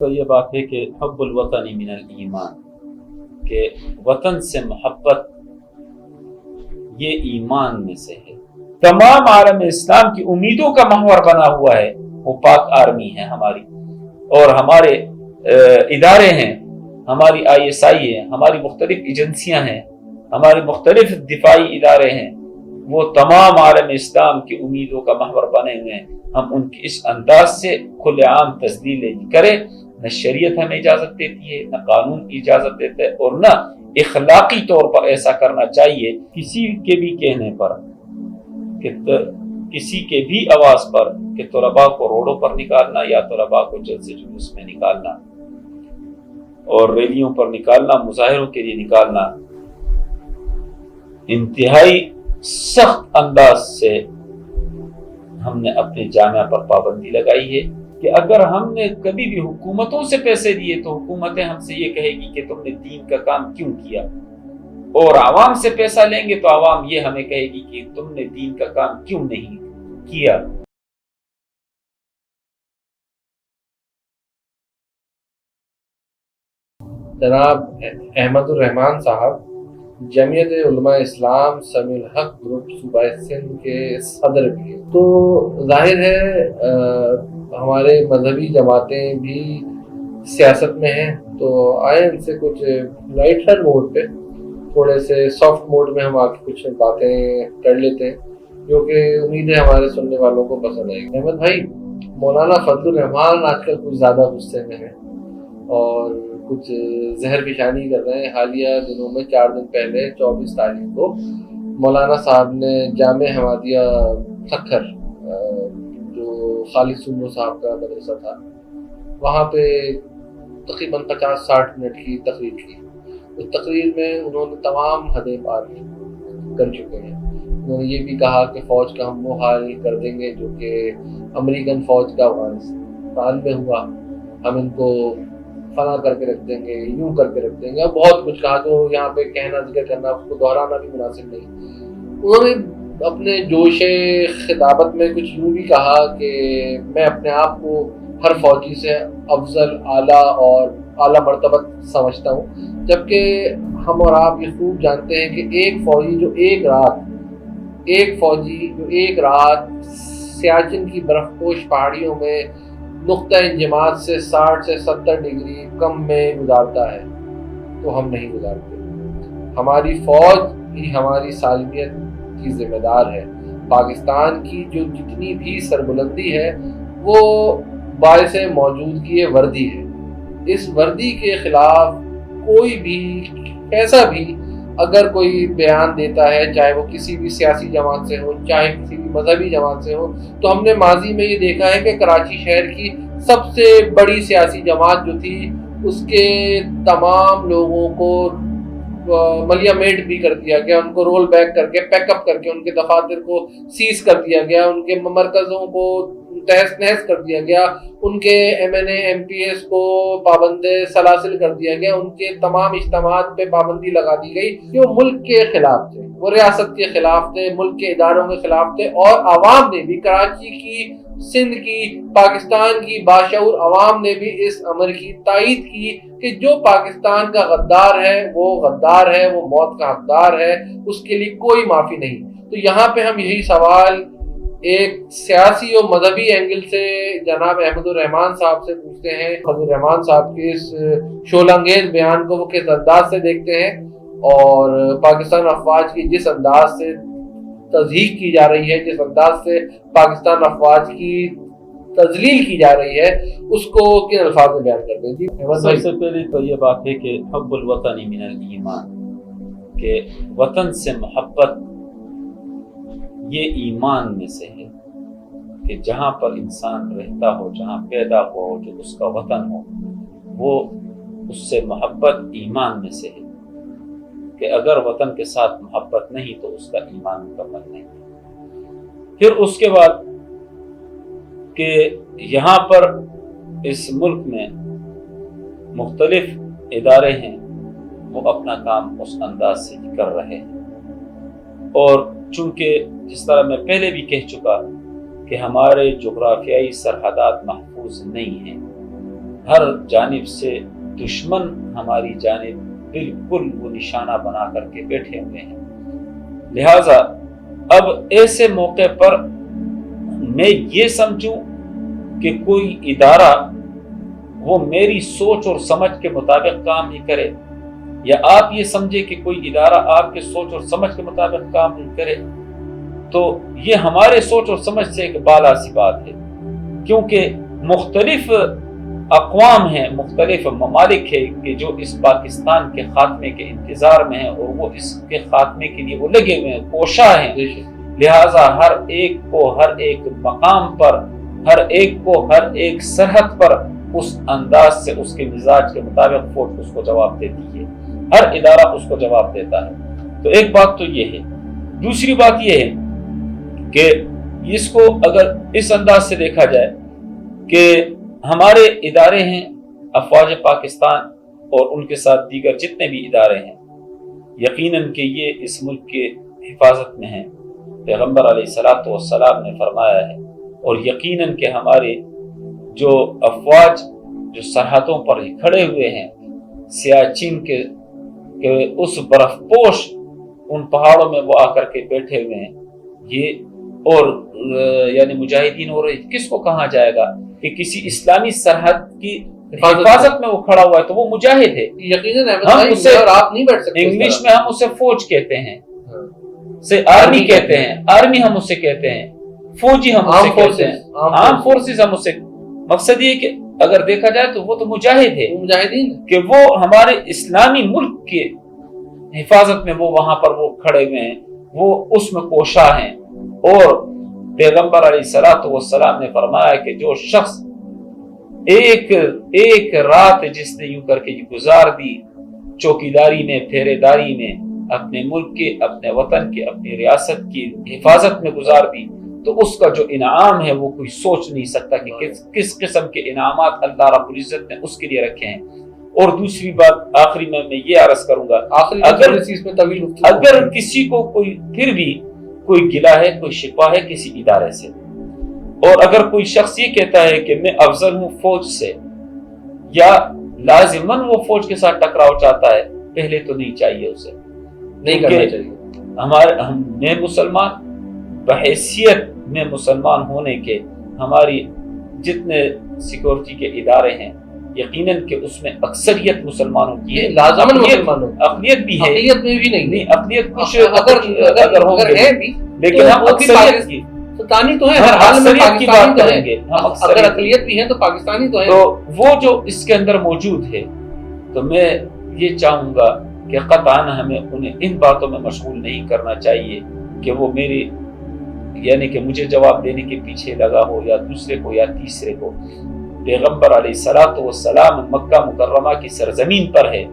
تو یہ بات ہے کہ حب الوطن من الایمان، کہ وطن سے محبت یہ ایمان میں سے ہے۔ تمام عالم اسلام کی امیدوں کا محور بنا ہوا ہے وہ پاک آرمی ہے ہماری، اور ہمارے ادارے ہیں، ہماری ISI ہے، ہماری مختلف ایجنسیاں ہیں، ہمارے مختلف دفاعی ادارے ہیں، وہ تمام عالم اسلام کی امیدوں کا محور بنے ہوئے ہیں۔ ہم ان کی اس انداز سے کھلے عام تجلیل کریں، نہ شریعت ہمیں اجازت دیتی ہے، نہ قانون کی اجازت دیتا ہے، اور نہ اخلاقی طور پر ایسا کرنا چاہیے کسی کے بھی کہنے پر، کہ کسی کے بھی آواز پر، کہ طلباء کو روڈوں پر نکالنا یا طلباء کو جلسے جلوس میں نکالنا اور ریلیوں پر نکالنا، مظاہروں کے لیے نکالنا، انتہائی سخت انداز سے ہم نے اپنے جامعہ پر پابندی لگائی ہے کہ اگر ہم نے کبھی بھی حکومتوں سے پیسے دیے تو حکومتیں ہم سے یہ کہے گی کہ تم نے دین کا کام کیوں کیا، اور عوام سے پیسہ لیں گے تو عوام یہ ہمیں کہے گی کہ تم نے دین کا کام کیوں نہیں کیا۔ جناب احمد الرحمان صاحب جمعیت علماء اسلام سمیع الحق گروپ صوبہ سندھ کے صدر بھی ہیں، تو ظاہر ہے ہمارے مذہبی جماعتیں بھی سیاست میں ہیں، تو آئے ان سے کچھ لائٹر موڈ پہ، تھوڑے سے سافٹ موڈ میں ہم آ کے کچھ باتیں کر لیتے ہیں جو کہ امید ہے ہمارے سننے والوں کو پسند آئے گی۔ احمد بھائی، مولانا فضل الرحمان آج کل کچھ زیادہ غصے میں ہیں اور کچھ زہر پیشانی کر رہے ہیں۔ حالیہ دنوں میں 4 دن پہلے 24 تاریخ کو مولانا صاحب نے جامع احمدیہ کھکھر، جو خالد سمرو صاحب کا مدرسہ تھا، وہاں پہ تقریباً 50-60 منٹ کی تقریر کی۔ اس تقریر میں انہوں نے تمام حدیں پار کر چکے ہیں۔ انہوں نے یہ بھی کہا کہ فوج کا ہم وہ حال کر دیں گے جو کہ امریکن فوج کا افغانستان میں ہوا، ہم ان کو فنا کر کے رکھ دیں گے، یوں کر کے رکھ دیں گے، اور بہت کچھ کہا جو یہاں پہ کہنا ذکر کرنا، اس کو دہرانا بھی مناسب نہیں۔ انہوں نے اپنے جوش خطابت میں کچھ یوں بھی کہا کہ میں اپنے آپ کو ہر فوجی سے افضل، اعلیٰ اور اعلیٰ مرتبہ سمجھتا ہوں، جبکہ ہم اور آپ یہ خوب جانتے ہیں کہ ایک فوجی جو ایک رات سیاچن کی برف پوش پہاڑیوں میں نقطہ انجماد سے 60 سے 70 ڈگری کم میں گزارتا ہے تو ہم نہیں گزارتے۔ ہماری فوج ہی ہماری سالمیت کی ذمہ دار ہے۔ پاکستان کی جو جتنی بھی سربلندی ہے وہ باعث موجودگی وردی ہے۔ اس وردی کے خلاف کوئی بھی ایسا بھی اگر کوئی بیان دیتا ہے، چاہے وہ کسی بھی سیاسی جماعت سے ہو، چاہے کسی بھی مذہبی جماعت سے ہو، تو ہم نے ماضی میں یہ دیکھا ہے کہ کراچی شہر کی سب سے بڑی سیاسی جماعت جو تھی، اس کے تمام لوگوں کو ملیا میٹ بھی کر دیا گیا، ان کو رول بیک کر کے، پیک اپ کر کے، ان کے دفاتر کو سیز کر دیا گیا، ان کے مرکزوں کو تہس نہس کر دیا گیا، ان کے MNA MPs کو پابند سلاسل کر دیا گیا، ان کے تمام اجتماعات پہ پابندی لگا دی گئی جو ملک کے خلاف تھے، وہ ریاست کے خلاف تھے، ملک کے اداروں کے خلاف تھے، اور عوام نے بھی، کراچی کی، سندھ کی، پاکستان کی باشعور عوام نے بھی اس امر کی تائید کی کہ جو پاکستان کا غدار ہے وہ غدار ہے، وہ موت کا حقدار ہے، اس کے لیے کوئی معافی نہیں۔ تو یہاں پہ ہم یہی سوال ایک سیاسی اور مذہبی اینگل سے جناب احمد الرحمان صاحب سے پوچھتے ہیں۔ احمد الرحمان صاحب کے اس شعلہ انگیز بیان کو وہ کس انداز سے دیکھتے ہیں، اور پاکستان افواج کی جس انداز سے تضحیک کی جا رہی ہے، جس انداز سے پاکستان افواج کی تذلیل کی جا رہی ہے، اس کو کن الفاظ میں بیان کرتے ہیں؟ جی سب سے پہلے تو یہ بات ہے کہ حب الوطن من الایمان، کہ وطن سے محبت یہ ایمان میں سے ہے، کہ جہاں پر انسان رہتا ہو، جہاں پیدا ہو، جو اس کا وطن ہو، وہ اس سے محبت ایمان میں سے ہے، کہ اگر وطن کے ساتھ محبت نہیں تو اس کا ایمان مکمل نہیں۔ پھر اس کے بعد کہ یہاں پر اس ملک میں مختلف ادارے ہیں، وہ اپنا کام اس انداز سے کر رہے ہیں، اور چونکہ جس طرح میں پہلے بھی کہہ چکا کہ ہمارے جغرافیائی سرحدات محفوظ نہیں ہیں، ہر جانب سے دشمن ہماری جانب بالکل وہ نشانہ بنا کر کے بیٹھے ہوئے ہیں. لہذا اب ایسے موقع پر میں یہ سمجھوں کہ کوئی ادارہ وہ میری سوچ اور سمجھ کے مطابق کام نہیں کرے، یا آپ یہ سمجھے کہ کوئی ادارہ آپ کے سوچ اور سمجھ کے مطابق کام نہیں کرے، تو یہ ہمارے سوچ اور سمجھ سے ایک بالا سی بات ہے. کیونکہ مختلف اقوام ہیں، مختلف ممالک ہیں کہ جو اس پاکستان کے خاتمے کے انتظار میں ہیں، اور وہ اس کے خاتمے کے لیے وہ لگے ہوئے ہیں، کوشاں ہیں. لہٰذا ہر ایک کو ہر ایک مقام پر، ہر ایک کو ہر ایک سرحد پر اس انداز سے اس کے مزاج کے مطابق فوج اس کو جواب دیتی ہے، ہر ادارہ اس کو جواب دیتا ہے. تو ایک بات تو یہ ہے. دوسری بات یہ ہے کہ اس کو اگر اس انداز سے دیکھا جائے کہ ہمارے ادارے ہیں، افواج پاکستان اور ان کے ساتھ دیگر جتنے بھی ادارے ہیں، یقیناً کہ یہ اس ملک کے حفاظت میں ہیں. پیغمبر علیہ الصلوۃ والسلام نے فرمایا ہے، اور یقیناً کہ ہمارے جو افواج جو سرحدوں پر ہی کھڑے ہوئے ہیں، سیاچن کے اس برف پوش ان پہاڑوں میں وہ آ کر کے بیٹھے ہوئے ہیں، یہ اور یعنی مجاہدین، اور کس کو کہا جائے گا کہ کسی اسلامی سرحد کی حفاظت میں وہ کھڑا ہوا ہے تو وہ مجاہد ہے. یقیناً ہم اسے اور آپ نہیں بیٹھ سکتے. انگلش میں ہم اسے فوج کہتے ہیں، سے آرمی کہتے ہیں، آرمی ہم اسے کہتے ہیں، فوجی ہم اسے کہتے ہیں، عام فورسز ہم اسے. مقصد یہ کہ اگر دیکھا جائے تو وہ تو مجاہد ہے، مجاہدین کہ وہ ہمارے اسلامی ملک کے حفاظت میں وہ وہاں پر وہ کھڑے ہوئے ہیں، وہ اس میں کوشاں ہیں. اور پیغمبر علیہ الصلوۃ والسلام نے فرمایا کہ جو شخص ایک رات جس نے یوں کر کے گزار دی چوکیداری میں، پھیرے داری میں، اپنے ملک کے، اپنے وطن کے، اپنی ریاست کی حفاظت میں گزار دی، تو اس کا جو انعام ہے وہ کوئی سوچ نہیں سکتا کہ کس قسم کے انعامات اللہ رب العزت نے اس کے لیے رکھے ہیں. اور دوسری بات آخری میں یہ عرض کروں گا، اگر کسی کو کوئی پھر بھی کوئی گلہ ہے، کوئی شکوہ ہے کسی ادارے سے، اور اگر کوئی شخص یہ کہتا ہے کہ میں افضل ہوں فوج سے، یا لازماً وہ فوج کے ساتھ ٹکراؤ چاہتا ہے، پہلے تو نہیں چاہیے اسے، نہیں کرنا چاہیے. میں مسلمان بحیثیت میں مسلمان ہونے کے، ہماری جتنے سیکورٹی کے ادارے ہیں یقیناً کہ اس میں اکثریت مسلمانوں کی ہے، لازماً مسلمانوں، اقلیت بھی ہے، اقلیت میں بھی نہیں، اقلیت کچھ اگر ہے بھی، لیکن ہم اکثریت کی پاکستانی تو ہیں، ہر حال میں کی بات کریں گے. اگر اقلیت بھی ہیں تو پاکستانی تو ہیں. تو وہ جو اس کے اندر موجود ہے، تو میں یہ چاہوں گا کہ قطعاً ہمیں انہیں ان باتوں میں مشغول نہیں کرنا چاہیے کہ وہ میری یعنی کہ مجھے جواب دینے کے پیچھے لگا ہو، یا دوسرے کو یا تیسرے کو. پیغمبر علیہ الصلوۃ والسلام مکہ مکرمہ کی سرزمین پر ہے،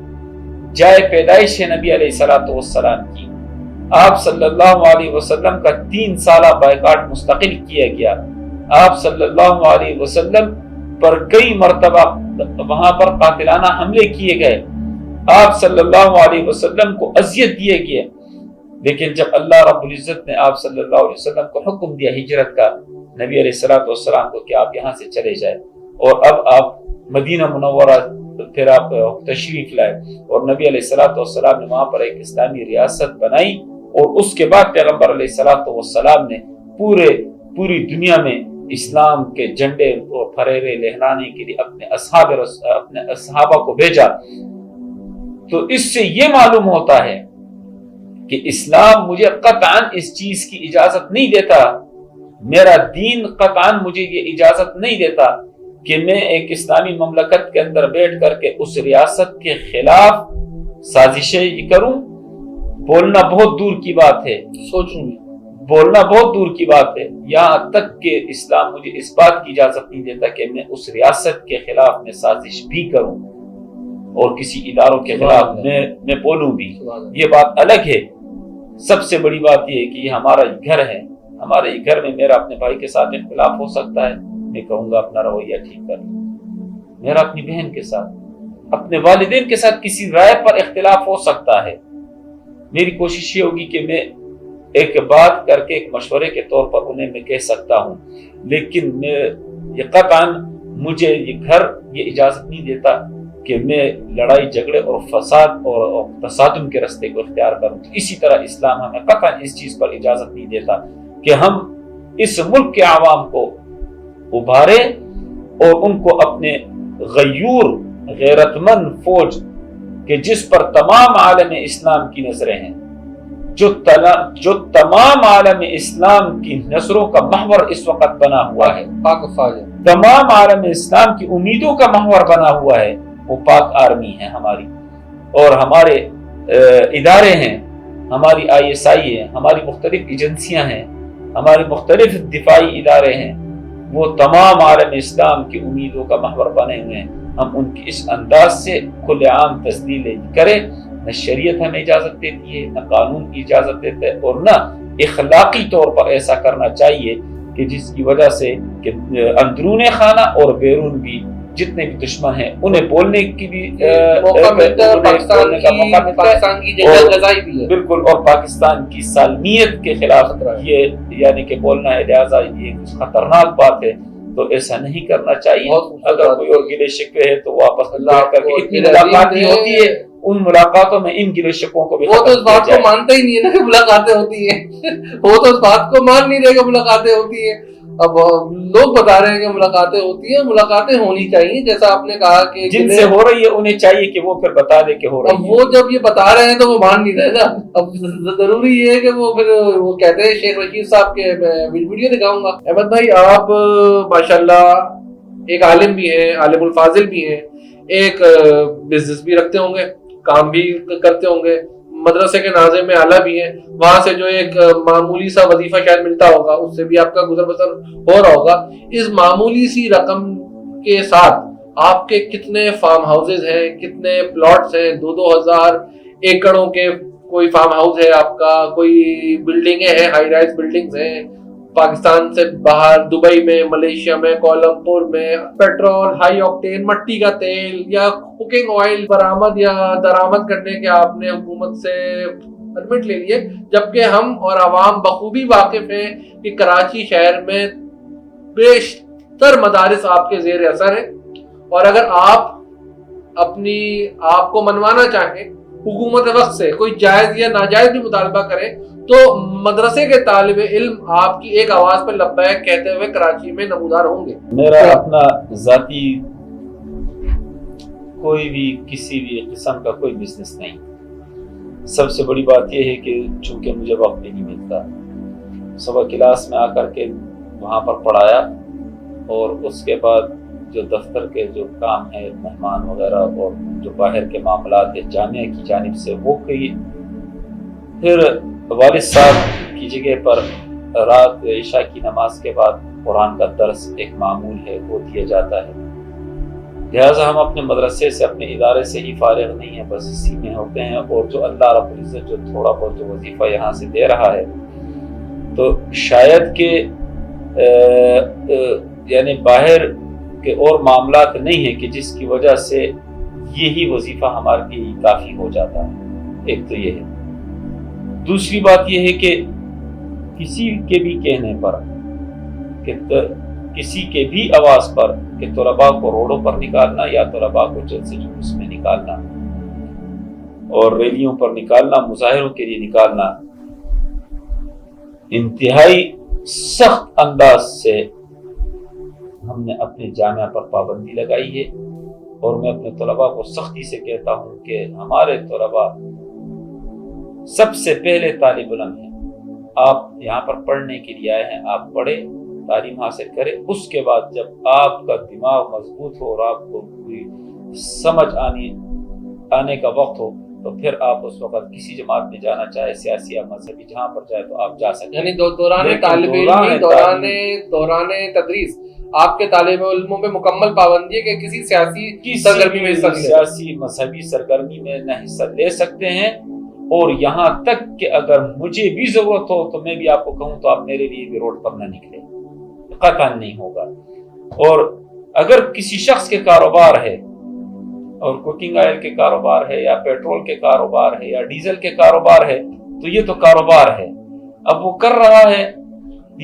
جائے پیدائش ہے نبی علیہ الصلوۃ والسلام کی. آپ صلی اللہ علیہ وسلم کا 3 سالہ بائیکاٹ مستقل کیا گیا. آپ صلی اللہ علیہ وسلم پر کئی مرتبہ وہاں پر قاتلانہ حملے کیے گئے، آپ صلی اللہ علیہ وسلم کو اذیت دیے گئے. لیکن جب اللہ رب العزت نے آپ صلی اللہ علیہ وسلم کو حکم دیا ہجرت کا، نبی علیہ الصلوۃ والسلام کو کہ آپ یہاں سے چلے جائیں، اور اب آپ مدینہ منورہ پھر آپ تشریف لائے، اور نبی علیہ الصلوۃ والسلام نے وہاں پر ایک اسلامی ریاست بنائی. اور اس کے بعد پیغمبر علیہ الصلوۃ والسلام نے پوری دنیا میں اسلام کے جھنڈے اور پھریرے لہرانے کے لیے اپنے اصحابہ کو بھیجا. تو اس سے یہ معلوم ہوتا ہے کہ اسلام مجھے قطعاً اس چیز کی اجازت نہیں دیتا، میرا دین قطعاً مجھے یہ اجازت نہیں دیتا کہ میں ایک اسلامی مملکت کے اندر بیٹھ کر کے اس ریاست کے خلاف سازشیں کروں. بولنا بہت دور کی بات ہے، سوچوں گی، بولنا بہت دور کی بات ہے، یہاں تک کہ اسلام مجھے اس بات کی اجازت نہیں دیتا کہ میں اس ریاست کے خلاف میں سازش بھی کروں اور کسی اداروں کے خلاف میں بولوں بھی. یہ بات الگ ہے. سب سے بڑی بات یہ ہے کہ یہ ہمارا گھر ہے، ہمارے گھر میں میرا اپنے بھائی کے ساتھ اختلاف ہو سکتا ہے، میں کہوں گا اپنا رویہ ٹھیک کر لو. میرا اپنی بہن کے ساتھ، اپنے والدین کے ساتھ کسی رائے پر اختلاف ہو سکتا ہے. میری کوشش یہ ہوگی کہ میں ایک بات کر کے ایک مشورے کے طور پر انہیں میں کہہ سکتا ہوں، لیکن میں قطعاً مجھے یہ گھر یہ اجازت نہیں دیتا کہ میں لڑائی جھگڑے اور فساد اور تصادم کے راستے کو اختیار کروں. اسی طرح اسلام ہمیں قطعاً اس چیز پر اجازت نہیں دیتا کہ ہم اس ملک کے عوام کو ابھارے اور ان کو اپنے غیور غیرت مند فوج کہ جس پر تمام عالم اسلام کی نظریں ہیں، جو تمام عالم اسلام کی نظروں کا محور اس وقت بنا ہوا ہے، پاک فوج، تمام عالم اسلام کی امیدوں کا محور بنا ہوا ہے، وہ پاک آرمی ہے ہماری، اور ہمارے ادارے ہیں، ہماری ISI ہے، ہماری مختلف ایجنسیاں ہیں، ہمارے مختلف دفاعی ادارے ہیں، وہ تمام عالم اسلام کی امیدوں کا محور بنے ہوئے ہیں. ہم ان کی اس انداز سے کھلے عام تذلیل کریں، نہ شریعت ہمیں اجازت دیتی ہے، نہ قانون کی اجازت دیتا ہے، اور نہ اخلاقی طور پر ایسا کرنا چاہیے کہ جس کی وجہ سے کہ اندرون خانہ اور بیرون بھی جتنے بھی دشمن ہیں انہیں بولنے کی بھی موقع ملتا ہے، پاکستان کی جنگ غذائی بھی ہے بالکل، اور پاکستان کی سالمیت کے خلاف یہ یعنی کہ بولنا ہے، لہٰذا یہ خطرناک بات ہے. تو ایسا نہیں کرنا چاہیے. اگر کوئی اور گلے شکوے ہے تو واپس کر کے اتنی ملاقاتیں ہوتی ہے، ان ملاقاتوں میں ان گلے شکووں کو بھی وہ تو اس بات کو مانتا ہی نہیں ہے نا کہ ملاقاتیں ہوتی ہیں، وہ تو اس بات کو مان نہیں رہے کہ ملاقاتیں ہوتی ہیں. اب لوگ بتا رہے ہیں کہ ملاقاتیں ہوتی ہیں، ملاقاتیں ہونی چاہیے، جیسا آپ نے کہا کہ جن سے ہو رہی ہے انہیں چاہیے کہ وہ پھر بتا دے کہ ہو رہی ہے. اب وہ جب یہ بتا رہے ہیں تو وہ مان نہیں رہے نا. اب ضروری یہ ہے کہ وہ پھر وہ کہتے ہیں شیخ رشید صاحب کے میں ویڈیو دکھاؤں گا. احمد بھائی آپ ماشاءاللہ ایک عالم بھی ہیں، عالم الفاضل بھی ہیں، ایک بزنس بھی رکھتے ہوں گے، کام بھی کرتے ہوں گے، مدرسے کے ناظم اعلیٰ بھی ہیں، وہاں سے جو ایک معمولی سا وظیفہ شاید ملتا ہوگا اس سے بھی آپ کا گزر بسر ہو رہا ہوگا. اس معمولی سی رقم کے ساتھ آپ کے کتنے فارم ہاؤسز ہیں، کتنے پلاٹس ہیں، 2,000 ایکڑوں کے کوئی فارم ہاؤس ہے آپ کا، کوئی بلڈنگیں ہیں، ہائی رائز بلڈنگز ہیں پاکستان سے باہر، دبئی میں، ملیشیا میں، کوالمپور میں، پیٹرول، ہائی آکٹین مٹی کا تیل یا کوکنگ آئل برآمد یا درآمد کرنے کے آپ نے حکومت سے پرمٹ لے لیے، جبکہ ہم اور عوام بخوبی واقف ہیں کہ کراچی شہر میں بیشتر مدارس آپ کے زیر اثر ہیں، اور اگر آپ اپنی آپ کو منوانا چاہیں حکومت وقت سے کوئی جائز یا ناجائز بھی مطالبہ کریں تو مدرسے کے طالب علم آپ کی ایک آواز پر لبیک کہتے ہوئے کراچی میں نمودار ہوں گے. میرا اپنا ذاتی کوئی بھی کسی بھی قسم کا کوئی بزنس نہیں. سب سے بڑی بات یہ ہے کہ چونکہ مجھے وقت بھی نہیں ملتا، صبح کلاس میں آ کر کے وہاں پر پڑھایا، اور اس کے بعد جو دفتر کے جو کام ہے، مہمان وغیرہ اور جو باہر کے معاملات ہیں جامعہ کی جانب سے وہ کی، پھر والد صاحب کی جگہ پر رات عشاء کی نماز کے بعد قرآن کا درس ایک معمول ہے وہ دیا جاتا ہے. لہٰذا ہم اپنے مدرسے سے اپنے ادارے سے ہی فارغ نہیں ہیں، بس اسی میں ہوتے ہیں. اور جو اللہ رب العزت جو تھوڑا بہت جو وظیفہ یہاں سے دے رہا ہے تو شاید کہ یعنی باہر کے اور معاملات نہیں ہیں کہ جس کی وجہ سے یہی وظیفہ ہمارے لیے کافی ہو جاتا ہے. ایک تو یہ ہے. دوسری بات یہ ہے کہ کسی کے بھی کہنے پر کہ کسی کے بھی آواز پر کہ طلباء کو روڈوں پر نکالنا یا طلباء کو جلسے جلوس میں نکالنا اور ریلیوں پر نکالنا، مظاہروں کے لیے نکالنا، انتہائی سخت انداز سے ہم نے اپنے جامعہ پر پابندی لگائی ہے. اور میں اپنے طلباء کو سختی سے کہتا ہوں کہ ہمارے طلباء سب سے پہلے طالب علم ہیں. آپ یہاں پر پڑھنے کے لیے آئے ہیں، آپ پڑھیں، تعلیم حاصل کریں. اس کے بعد جب آپ کا دماغ مضبوط ہو اور آپ کو پوری سمجھ آنے کا وقت ہو تو پھر آپ اس وقت کسی جماعت میں جانا چاہے، سیاسی یا مذہبی، جہاں پر جائے تو آپ جا سکتے ہیں. یعنی دوران تدریس آپ کے طالب علموں پہ مکمل پابندی ہے کہ کسی سیاسی سرگرمی میں سیاسی مذہبی سرگرمی میں نہ حصہ لے سکتے ہیں. اور یہاں تک کہ اگر مجھے بھی ضرورت ہو تو میں بھی آپ کو کہوں تو آپ میرے لیے بھی روڈ پر نہ نکلیں، قطعاً نہیں ہوگا. اور اگر کسی شخص کے کاروبار ہے اور کوکنگ آئل کے کاروبار ہے یا پیٹرول کے کاروبار ہے یا ڈیزل کے کاروبار ہے تو یہ تو کاروبار ہے، اب وہ کر رہا ہے،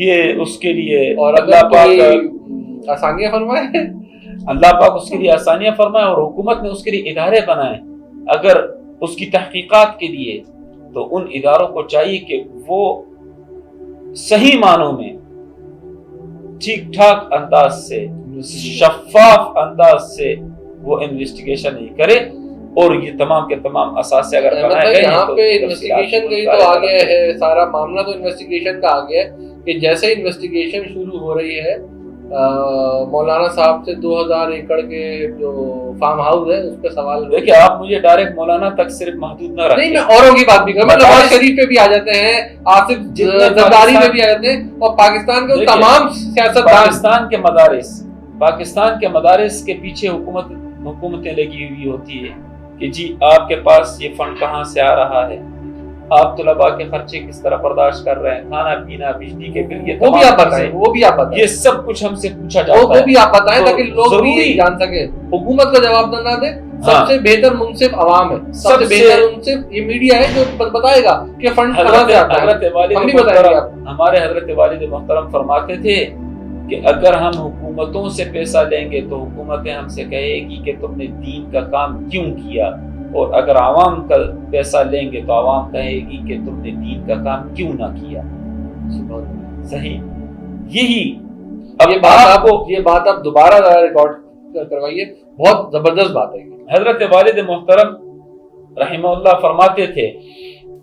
یہ اس کے لیے اور اللہ پاک آسانیاں فرمائے. اللہ پاک اس کے لیے آسانیاں فرمائے اور حکومت نے اس کے لیے ادارے بنائے اگر اس کی تحقیقات کے لیے، تو ان اداروں کو چاہیے کہ وہ صحیح معنوں میں ٹھیک ٹھاک انداز سے، شفاف انداز سے وہ انویسٹیگیشن نہیں کرے، اور یہ تمام کے تمام اثاثے اگر بنائے گئے یہاں پہ انویسٹیگیشن کا ہی تو آ گیا ہے، سارا معاملہ تو انویسٹیگیشن کا آ گیا ہے کہ جیسے انویسٹیگیشن شروع ہو رہی ہے مولانا صاحب سے 2000 ایکڑ کے جو فارم ہاؤس ہے اس پہ سوال، دیکھیں آپ مجھے ڈائریکٹ مولانا تک صرف محدود نہ رکھیں، نہیں میں اوروں کی بات بھی کروں، نواز شریف پہ بھی آ جاتے ہیں، آصف زرداری پہ بھی آ جاتے ہیں، اور پاکستان کے تمام سیاستدان، پاکستان کے مدارس کے پیچھے حکومتیں لگی ہوئی ہوتی ہے کہ جی آپ کے پاس یہ فنڈ کہاں سے آ رہا ہے، آپ طلباء کے خرچے کس طرح برداشت کر رہے ہیں، کھانا پینا، بجلی کے بل، وہ بھی آپ بتائیں، یہ سب کچھ ہم سے پوچھا جاتا ہے، وہ بھی آپ بتائیں تاکہ لوگ بھی جان سکیں، حکومت کا جواب نہ دیں، سب سے بہتر منصف عوام ہے، سب سے بہتر منصف یہ میڈیا ہے جو بتائے گا کہ فنڈ کہاں سے آتا ہے۔ ہمارے حضرت والد محترم فرماتے تھے کہ اگر ہم حکومتوں سے پیسہ لیں گے تو حکومتیں ہم سے کہے گی کہ تم نے دین کا کام کیوں کیا، اور اگر عوام کا پیسہ لیں گے تو عوام کہے گی کہ تم نے دین کا کام کیوں نہ کیا۔ صحیح، یہی یہ بات آپ دوبارہ ریکارڈ کروائیے، بہت زبردست بات ہے۔ حضرت والد محترم رحمہ اللہ فرماتے تھے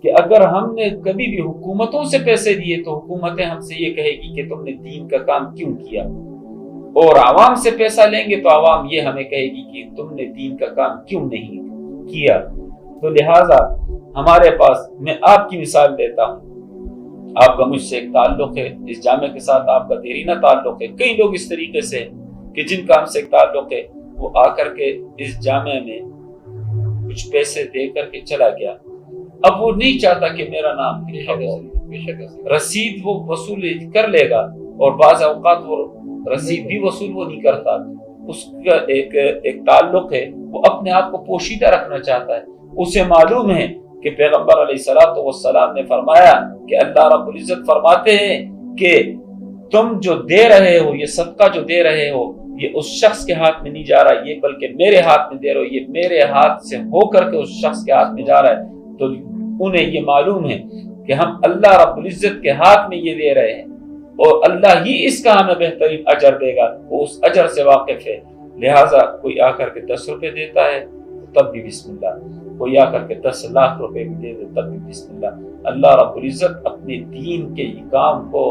کہ اگر ہم نے کبھی بھی حکومتوں سے پیسے دیے تو حکومتیں ہم سے یہ کہے گی کہ تم نے دین کا کام کیوں کیا، اور عوام سے پیسہ لیں گے تو عوام یہ ہمیں کہے گی کہ تم نے دین کا کام کیوں نہیں کیا۔ تو لہٰذا ہمارے پاس، میں آپ کی مثال دیتا ہوں، آپ کا مجھ سے ایک تعلق ہے، اس جامعہ کے ساتھ آپ کا دیرینہ تعلق ہے، کئی لوگ اس طریقے سے کہ جن کا ہم سے ایک تعلق ہے، وہ آ کر کے اس جامعہ میں کچھ پیسے دے کر کے چلا گیا، اب وہ نہیں چاہتا کہ میرا نام لکھا ہو، رسید وہ وصول کر لے گا، اور بعض اوقات وہ رسید بھی وصول وہ نہیں کرتا، اس کا ایک تعلق ہے، وہ اپنے آپ کو پوشیدہ رکھنا چاہتا ہے، اسے معلوم ہے کہ پیغمبر علیہ الصلوۃ والسلام نے فرمایا کہ اللہ رب العزت فرماتے ہیں کہ تم جو دے رہے ہو، یہ صدقہ جو دے رہے ہو، یہ اس شخص کے ہاتھ میں نہیں جا رہا، یہ بلکہ میرے ہاتھ میں دے رہے ہو، یہ میرے ہاتھ سے ہو کر کے اس شخص کے ہاتھ میں جا رہا ہے۔ تو انہیں یہ معلوم ہے کہ ہم اللہ رب العزت کے ہاتھ میں یہ دے رہے ہیں، اور اللہ ہی اس کا ہمیں بہترین اجر دے گا، وہ اس اجر سے واقف ہے۔ لہٰذا کوئی آ کر کے 10 روپے دیتا ہے تب بھی بسم اللہ، کوئی آ کر کے 10 لاکھ روپے بھی دے دے تب بھی بسم اللہ۔ اللہ رب العزت اپنے دین کے کام کو،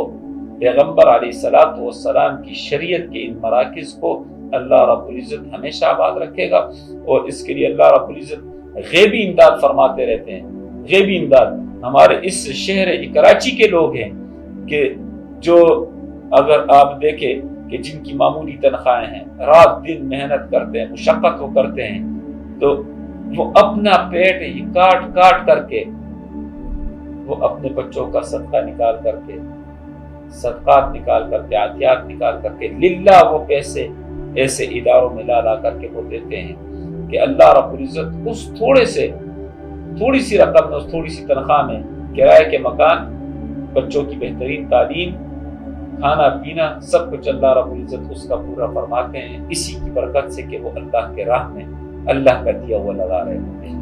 پیغمبر علیہ الصلوۃ والسلام کی شریعت کے ان مراکز کو اللہ رب العزت ہمیشہ آباد رکھے گا، اور اس کے لیے اللہ رب العزت غیبی امداد فرماتے رہتے ہیں۔ غیبی امداد ہمارے اس شہر کراچی کے لوگ ہیں کہ جو اگر آپ دیکھیں کہ جن کی معمولی تنخواہیں ہیں، رات دن محنت کرتے ہیں، مشقت وہ کرتے ہیں، تو وہ اپنا پیٹ کاٹ کاٹ کر کے وہ اپنے بچوں کا صدقہ نکال کر کے، صدقات نکال کر کے، عطیات نکال کر کے للہ وہ پیسے ایسے اداروں میں لا کر کے وہ دیتے ہیں کہ اللہ رب العزت اس تھوڑی سی رقم میں، اس تھوڑی سی تنخواہ میں کرائے کے مکان، بچوں کی بہترین تعلیم، کھانا پینا، سب کچھ اللہ رب العزت اس کا پورا فرماتے ہیں، اسی کی برکت سے کہ وہ اللہ کے راہ میں اللہ کا دیا ہوا لگا رہے ہیں۔